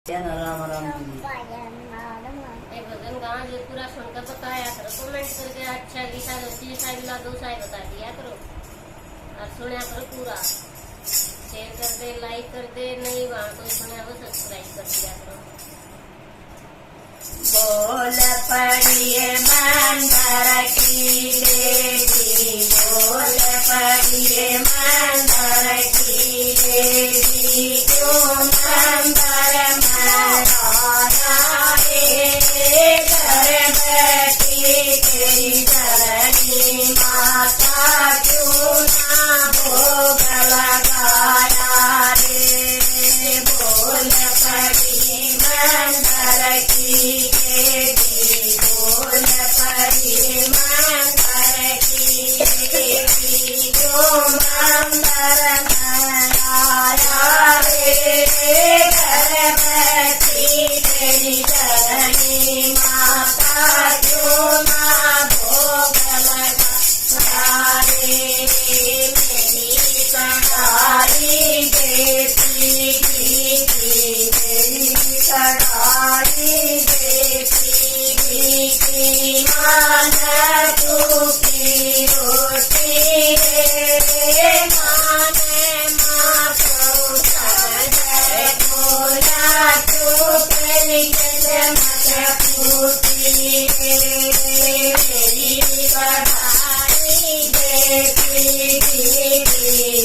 राम राम एक भजन गाना जो पूरा सुनकर बताया करो, कमेंट करके अच्छा गीता दोस्ती साइड ला दो साइड बता दिया करो और सुना करो पूरा। शेयर कर दे, लाइक कर दे, नहीं वहाँ तो सुना वो सब्सक्राइब कर दिया करो। बोल पड़िए मंदर की देवी, बोल पड़िए मंदर की देवी, क्यों मंदर मराया रे, घर बैठी तेरी जननी माता, क्यों ना भोग लगाया रे। बोल पड़ी मंदर की देवी, बोल पड़ी मंदर की देवी, क्यों मंदर मराया रे, घर बैठी तेरी जननी माता, क्यों ना भोग लगाया रे। मेरी कटारी देती की मेरी कटारी देती की मान तू की रोटी रे, मान माँ को समझ बोला तू तेरी जन्मत पूती रे। मेरी कटारी देती की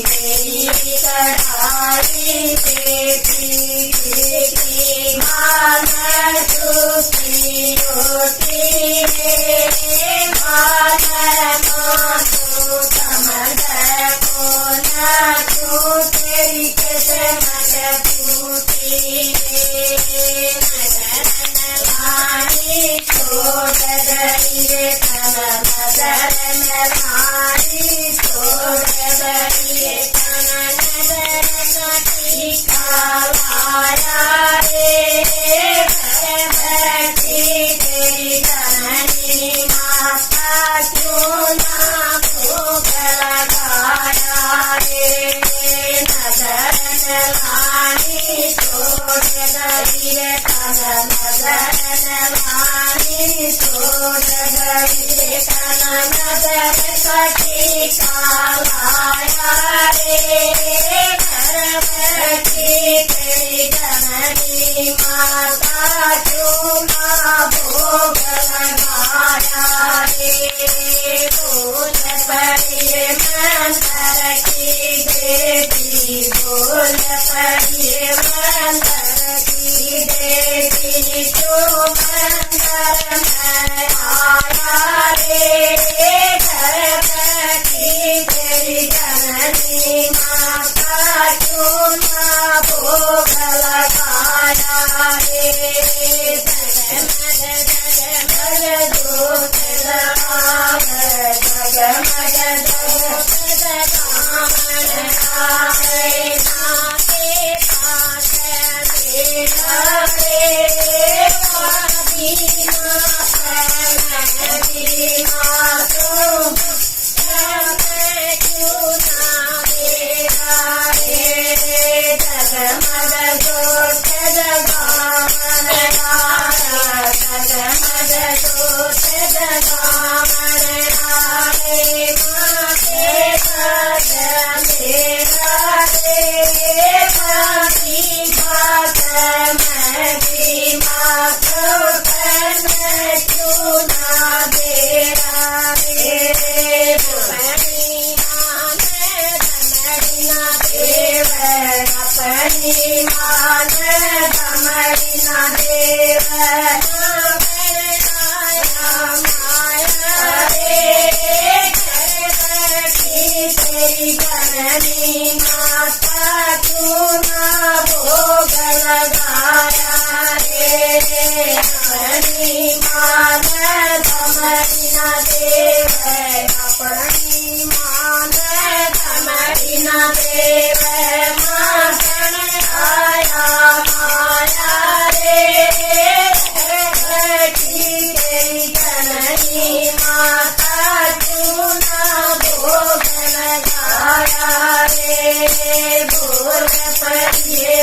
मेरी कटारी देती की मान तू की रोटी रे, मान माँ को समझ बोला तू तेरी किस्मत पूती रे। नजर लानी छोड़ गई रे, तन नजर में लानी छोड़ गई रे, तन नजर का लाया रे, घर बैठी तेरी जननी माता, क्यों ना भोग लगाया रे। नजर लानी छोड़ गई रे, तन नजर लानी छोड़ गई रे, तन नजर का लाया रे, घर बैठी तेरी जननी माता, क्यों ना भोग लगाया रे। बोल पड़िए मंदर की देवी, बोल पड़िए मंदर की देवी, क्यों मंदर में आया रे, घर बैठी तेरी जननी माता, क्यों ना भोग लगाया रे। जगमग जोत जगावे, जगमग जोत जगावे, आवे नाके पास तेरा रे, पादीना पहनदीना तुम क्यों ना मेरा रे। जगमग जोत जगावे, जगमग जोत जगावे, आवे माँ के पास मेरा रे, बाकी बात मैं भी माँ को करने क्यों ना देरा रे। अपनी मान धमरी ना देवे, अपनी मान धमरी ना देवे, ना बनाया माया रे, घर बैठी तेरी जननी माता, क्यों ना भोग लगाया रे। अपनी मान धमरी ना देवे, अपनी मान धमरी ना देवे, माँ बनाया माया रे, घर बैठी तेरी जननी माता, क्यों ना भोग लगाया रे। बोल पड़िए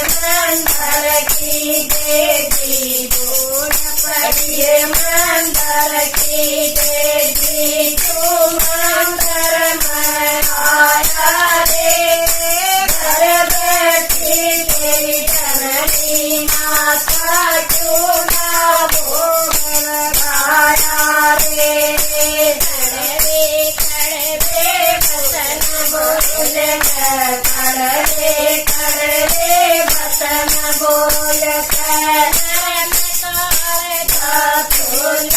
की देवी बोल पड़िए मंदिर की देवी तू मंदिर में आया रे घर बैठी तेरी जननी माता क्यों ना भोग लगाया रे कड़वे कड़वे बचन बोल कड़वे कड़वे बचन बोल फूल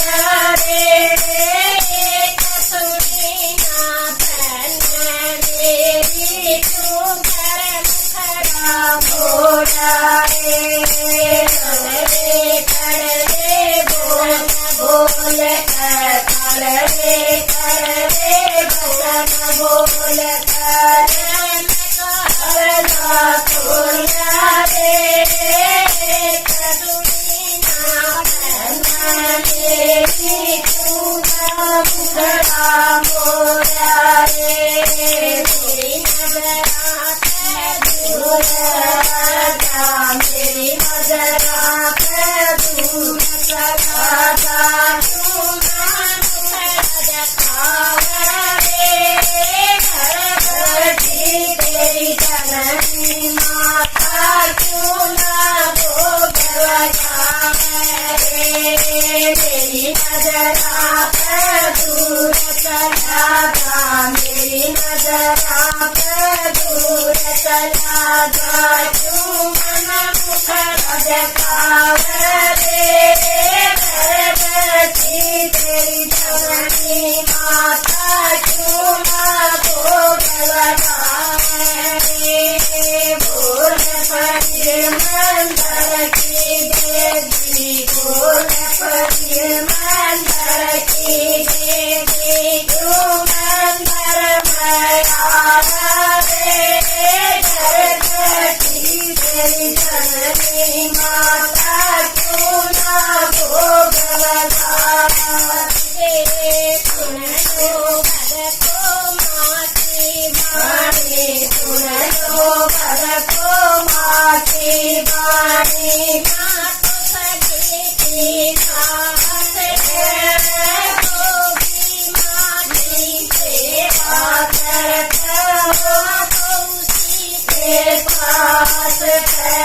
रे कसुरी ना बन देवी तू कर मुखड़ा बोला रे कड़वे कड़वे बोल बोल कड़वे कड़वे बचन बोल फूल रे कसुरी ना बन देवी तू मुखड़ा बोला रे मेरी नजरात दूर सदा मेरी नजरात दूर सदा तू मुखड़ा दिखावा रे घर बैठी तेरी जननी माता क्यों ना भोग लगावे रे मेरी नजरात दूर चला जा मेरी नजरात दूर चला जा तू मन मुखड़ा दिखावे रे घर बैठी तेरी जननी माता क्यों ना भोग लगावे रे बोल पड़िए मंदिर की देवी बोल पड़िए मंदिर की देवी तू मंदिर में आया रे घर बैठी तेरी जननी माता क्यों ना भोग लगाया सुन लो भगतो माती वाणी सुन लो भगतो माती वाणी मात सगी की साहस है गोगी माती सेवा करता हो तो उसी के पास है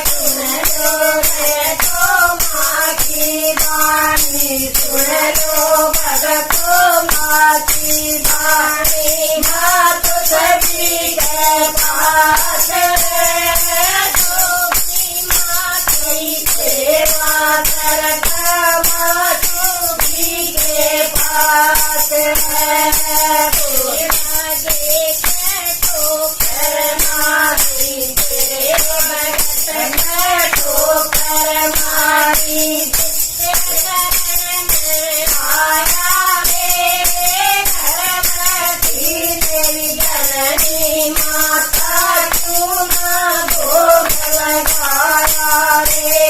सुन लो भगतो माती वाणी सुन लो भगतो माती वाणी मात सभी के पास है गोगी माती सेवा करता मातु भी के पास है देख ठोकर मारी तेरे भक्त ने ठोकर मारी आया रे घर बैठी तेरी जननी माता क्यों ना भोग लगाया रे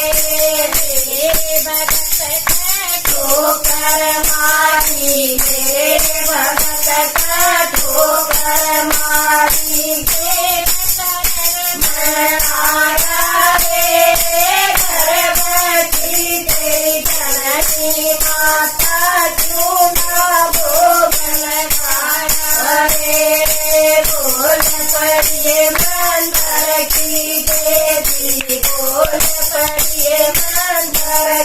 मेरे भक्त ठोकर मारी मेरे भक्त ठोकर मारी मैं आया रे घर बैठी तेरी जननी माता क्यों ना भोग लगाया रे बोल पड़िए मंदिर की देवी बोल पड़िए मंदिर